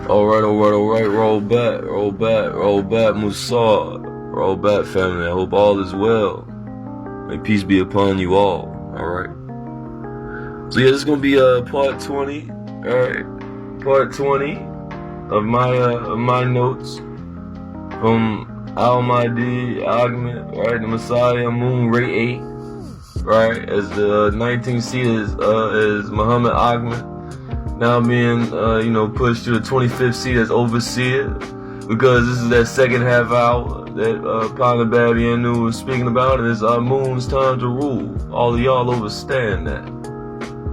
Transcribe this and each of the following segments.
Alright, roll back, Musa. Roll back, family. I hope all is well. May peace be upon you all. Alright. So yeah, this is gonna be part 20. Alright. Part 20 of my notes from Al-Mahdi argument, right? The Messiah, Moon Ray 8. Right, as the 19th seat is Muhammad Agman, now being pushed to the 25th seat as overseer, because this is that second half hour that Pana Babianu was speaking about, and it's our Moon's time to rule. All of y'all understand that.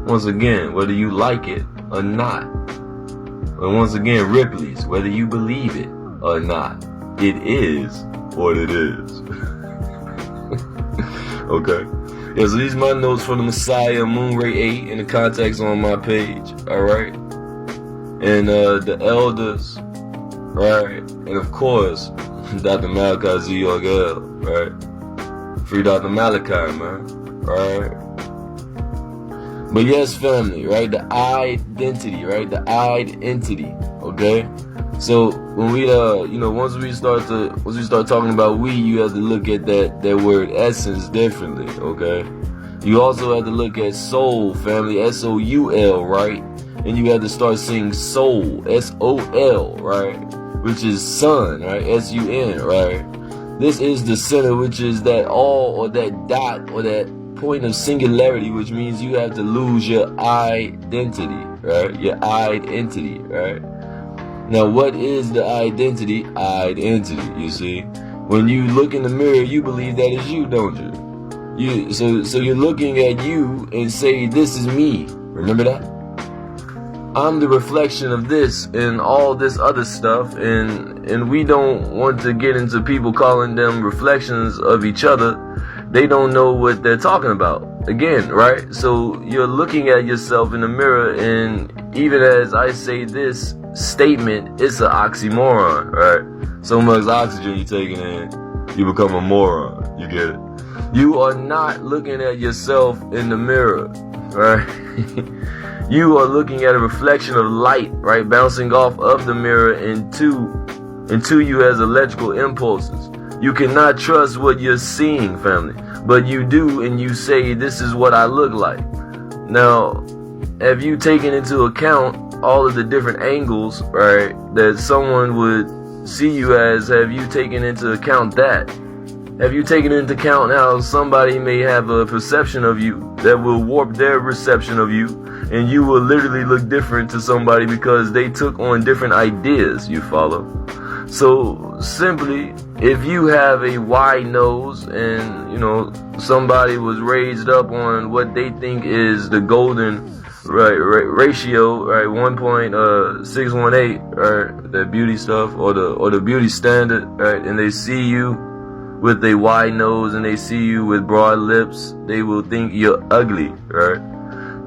Once again, whether you like it or not, and once again, Ripley's, whether you believe it or not, it is what it is. Okay. Yeah, so these are my notes for the Messiah, Moon Ray 8, in the context on my page, alright? And the elders, right? And of course, Dr. Malachi Z. Yorgel, right? Free Dr. Malachi, man, right? But yes, family, right? The identity, right? The identity, okay? So when we once we start talking about we, you have to look at that word essence differently, okay? You also have to look at soul, family, S-O-U-L, right? And you have to start seeing soul, S-O-L, right? Which is sun, right? S-U-N, right? This is the center, which is that all or that dot or that point of singularity, which means you have to lose your identity, right? Your identity, right? Now, what is the identity? Identity, you see. When you look in the mirror, you believe that is you, don't you? So you're looking at you and say, this is me. Remember that? I'm the reflection of this and all this other stuff, and we don't want to get into people calling them reflections of each other. They don't know what they're talking about. Again, right? So you're looking at yourself in the mirror, and even as I say this statement, it's an oxymoron, right? So much oxygen you're taking in, you become a moron. You get it? You are not looking at yourself in the mirror, right? You are looking at a reflection of light, right, bouncing off of the mirror into you as electrical impulses. You cannot trust what you're seeing, family, but you do, and you say, this is what I look like. Now, have you taken into account all of the different angles, right, that someone would see you as? Have you taken into account that? Have you taken into account how somebody may have a perception of you that will warp their reception of you, and you will literally look different to somebody because they took on different ideas, you follow? So simply, if you have a wide nose and, somebody was raised up on what they think is the golden ratio, right, 1.618, right, that beauty stuff, or the beauty standard, right, and they see you with a wide nose and they see you with broad lips, they will think you're ugly, right?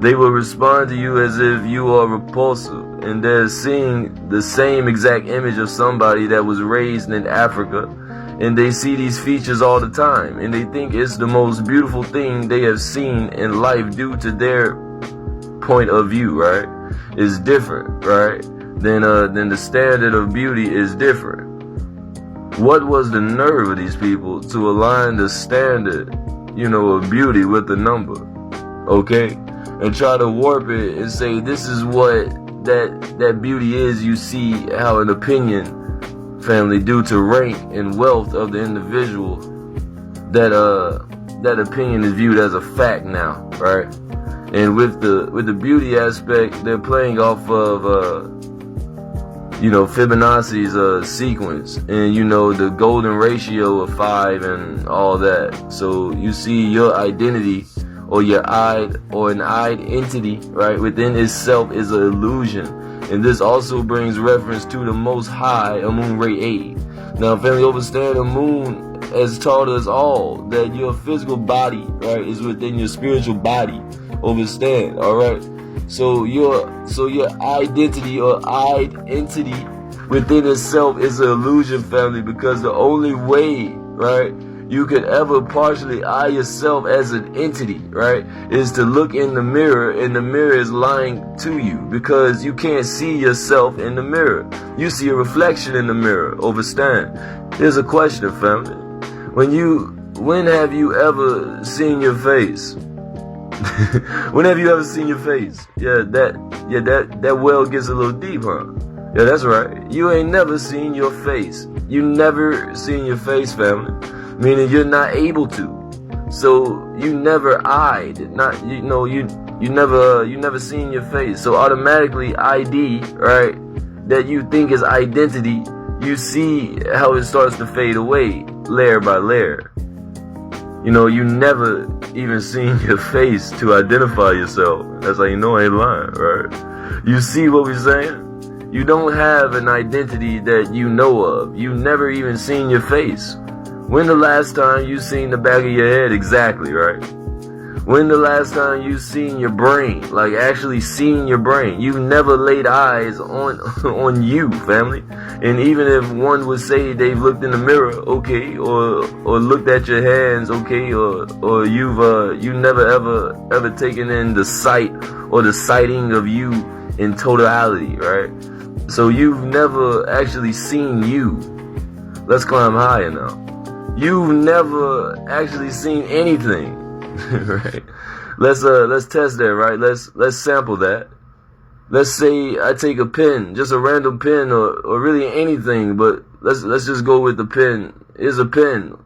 They will respond to you as if you are repulsive, and they're seeing the same exact image of somebody that was raised in Africa, and they see these features all the time, and they think it's the most beautiful thing they have seen in life due to their point of view, right? Is different, right? Then the standard of beauty is different. What was the nerve of these people to align the standard, of beauty with the number, okay? And try to warp it and say this is what that beauty is. You see how an opinion, family, due to rank and wealth of the individual, that opinion is viewed as a fact now, right? And with the beauty aspect, they're playing off of Fibonacci's sequence, and the golden ratio of 5 and all that. So you see your identity, or an identity, right, within itself is an illusion. And this also brings reference to the Most High, a Moon Ray 8. Now, family, understand, the moon has taught us all that your physical body, right, is within your spiritual body. Understand, all right? So your identity or identity within itself is an illusion, family, because the only way, right, you could ever partially eye yourself as an entity, right, is to look in the mirror and the mirror is lying to you because you can't see yourself in the mirror. You see a reflection in the mirror. Overstand. Here's a question, family. When have you ever seen your face? When have you ever seen your face? That well gets a little deep, huh? Yeah, that's right. You ain't never seen your face. You never seen your face, family. Meaning you're not able to. So you never eyed. You never seen your face. So automatically ID, right, that you think is identity, you see how it starts to fade away layer by layer. You never even seen your face to identify yourself. That's how you know I ain't lying, right? You see what we're saying? You don't have an identity that you know of. You never even seen your face. When the last time you seen the back of your head exactly, right? When the last time you seen your brain, like actually seen your brain? You never laid eyes on you, family. And even if one would say they've looked in the mirror, okay, or looked at your hands, okay, or you never ever taken in the sight or the sighting of you in totality, right? So you've never actually seen you. Let's climb higher now. You've never actually seen anything, right? Let's test that, right? Let's sample that. Let's say I take a pen, just a random pen, or really anything, but let's just go with the pen. Here's a pen.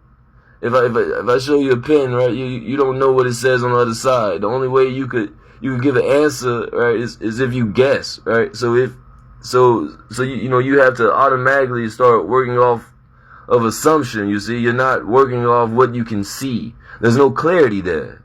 If I show you a pen, right, you don't know what it says on the other side. The only way you could give an answer, right, is if you guess, right? So you have to automatically start working off of assumption. You see, you're not working off what you can see. There's no clarity there.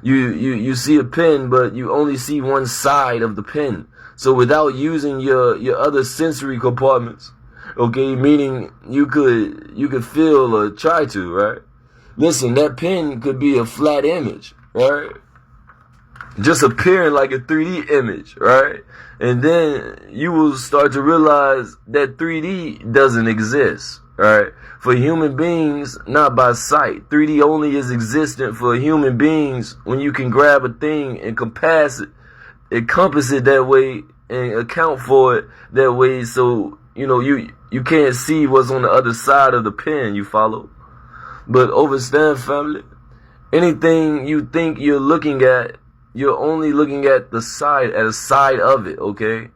You see a pen, but you only see one side of the pen. So without using your other sensory compartments, okay, meaning you could feel or try to, right? Listen, that pen could be a flat image, right? Just appearing like a 3D image, right? And then you will start to realize that 3D doesn't exist, right? For human beings, not by sight. 3D only is existent for human beings when you can grab a thing and encompass it that way and account for it that way. So, you can't see what's on the other side of the pen, you follow? But overstand, family, anything you think you're looking at, you're only looking at a side of it, okay?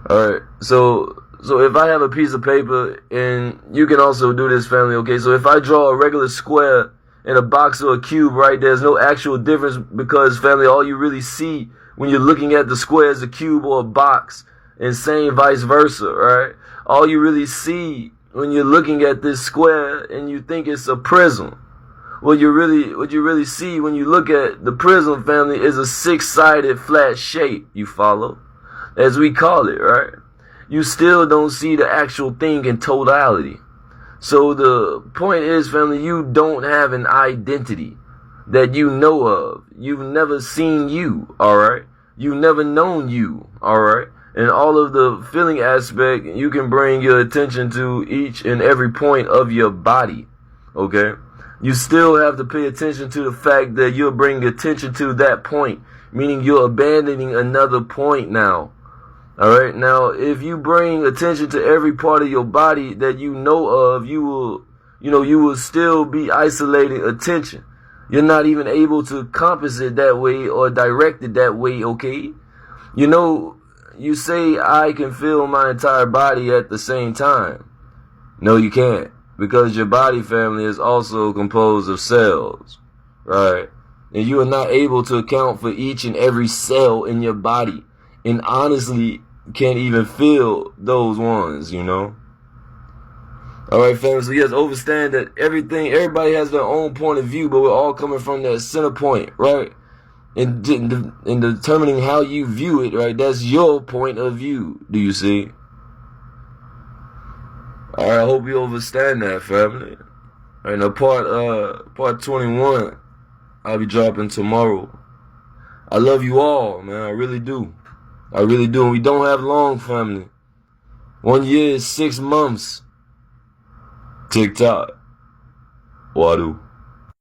Alright, so if I have a piece of paper, and you can also do this, family, okay? So if I draw a regular square in a box or a cube, right, there's no actual difference because, family, all you really see when you're looking at the square is a cube or a box, and same vice versa, right? All you really see when you're looking at this square and you think it's a prism, what you really see when you look at the prism, family, is a six-sided flat shape, you follow? As we call it, right? You still don't see the actual thing in totality. So the point is, family, you don't have an identity that you know of. You've never seen you, alright? You've never known you, alright? And all of the feeling aspect, you can bring your attention to each and every point of your body, okay? You still have to pay attention to the fact that you're bringing attention to that point, meaning you're abandoning another point now. Alright, now if you bring attention to every part of your body that you know of, you will still be isolating attention. You're not even able to compass it that way or direct it that way, okay? You say I can feel my entire body at the same time. No, you can't. Because your body, family, is also composed of cells, right? And you are not able to account for each and every cell in your body. And honestly, can't even feel those ones, Alright, family, so yes, understand that everybody has their own point of view, but we're all coming from that center point, right? And determining how you view it, right? That's your point of view, do you see? Alright, I hope you understand that, family. Alright, now part 21, I'll be dropping tomorrow. I love you all, man, I really do. I really do, and we don't have long, family. 1 year is 6 months. TikTok. Wadu.